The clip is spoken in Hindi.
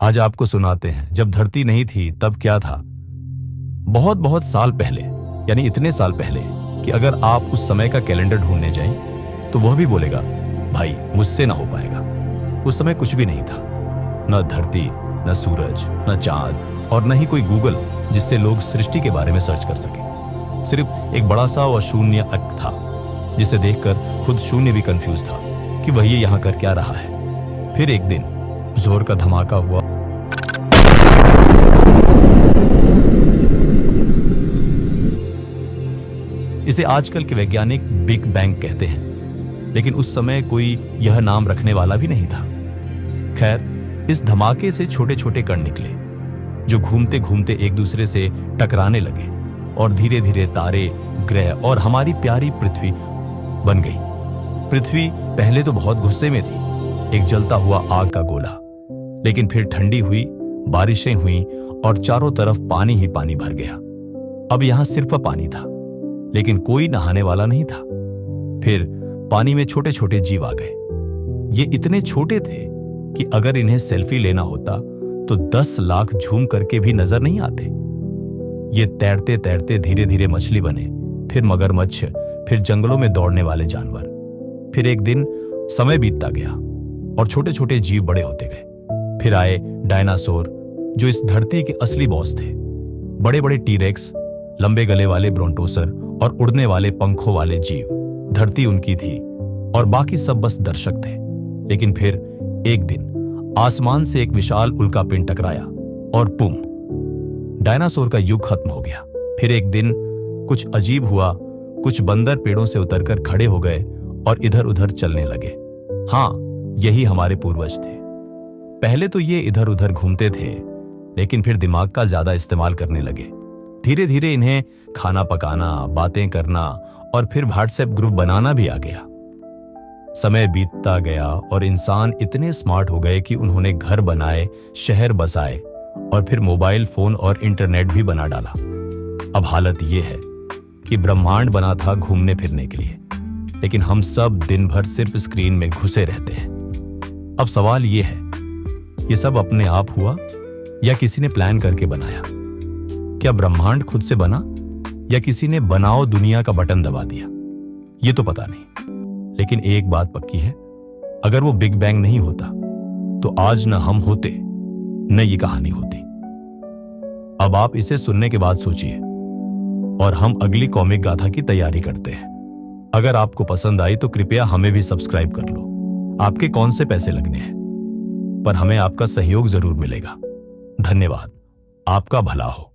आज आपको सुनाते हैं जब धरती नहीं थी तब क्या था। बहुत बहुत साल पहले, यानी इतने साल पहले कि अगर आप उस समय का कैलेंडर ढूंढने जाएं तो वह भी बोलेगा भाई मुझसे ना हो पाएगा। उस समय कुछ भी नहीं था, न धरती, न सूरज, न चांद और न ही कोई गूगल जिससे लोग सृष्टि के बारे में सर्च कर सके। सिर्फ एक बड़ा सा और शून्य अंक था जिसे देखकर खुद शून्य भी कंफ्यूज था कि वह ये यहाँ कर क्या रहा है। फिर एक दिन जोर का धमाका हुआ। इसे आजकल के वैज्ञानिक बिग बैंग कहते हैं, लेकिन उस समय कोई यह नाम रखने वाला भी नहीं था। खैर, इस धमाके से छोटे छोटे कण निकले जो घूमते घूमते एक दूसरे से टकराने लगे और धीरे धीरे तारे, ग्रह और हमारी प्यारी पृथ्वी बन गई। पृथ्वी पहले तो बहुत गुस्से में थी, एक जलता हुआ आग का गोला, लेकिन फिर ठंडी हुई, बारिशें हुई और चारों तरफ पानी ही पानी भर गया। अब यहां सिर्फ पानी था, लेकिन कोई नहाने वाला नहीं था। फिर पानी में छोटे छोटे जीव आ गए। ये इतने छोटे थे कि अगर इन्हें सेल्फी लेना होता तो 10 लाख झूम करके भी नजर नहीं आते। ये तैरते तैरते धीरे धीरे मछली बने, फिर मगरमच्छ, फिर जंगलों में दौड़ने वाले जानवर। फिर एक दिन समय बीतता गया और छोटे छोटे जीव बड़े होते गए। फिर आए डायनासोर जो इस धरती के असली बॉस थे। बड़े बड़े टीरेक्स, लंबे गले वाले ब्रोंटोसर और उड़ने वाले पंखों वाले जीव। धरती उनकी थी और बाकी सब बस दर्शक थे। लेकिन फिर एक दिन आसमान से एक विशाल उल्कापिंड टकराया और पुम, डायनासोर का युग खत्म हो गया। फिर एक दिन कुछ अजीब हुआ। कुछ बंदर पेड़ों से उतरकर खड़े हो गए और इधर उधर चलने लगे। हाँ, यही हमारे पूर्वज थे। पहले तो ये इधर उधर घूमते थे, लेकिन फिर दिमाग का ज्यादा इस्तेमाल करने लगे। धीरे धीरे इन्हें खाना पकाना, बातें करना और फिर व्हाट्सएप ग्रुप बनाना भी आ गया। समय बीतता गया और इंसान इतने स्मार्ट हो गए कि उन्होंने घर बनाए, शहर बसाए और फिर मोबाइल फोन और इंटरनेट भी बना डाला। अब हालत यह है कि ब्रह्मांड बना था घूमने फिरने के लिए, लेकिन हम सब दिन भर सिर्फ स्क्रीन में घुसे रहते हैं। अब सवाल यह है, ये सब अपने आप हुआ या किसी ने प्लान करके बनाया? क्या ब्रह्मांड खुद से बना या किसी ने बनाओ दुनिया का बटन दबा दिया? ये तो पता नहीं, लेकिन एक बात पक्की है, अगर वो बिग बैंग नहीं होता तो आज न हम होते न ये कहानी होती। अब आप इसे सुनने के बाद सोचिए और हम अगली कॉमिक गाथा की तैयारी करते हैं। अगर आपको पसंद आई तो कृपया हमें भी सब्सक्राइब कर लो। आपके कौन से पैसे लगने हैं, पर हमें आपका सहयोग जरूर मिलेगा। धन्यवाद। आपका भला हो।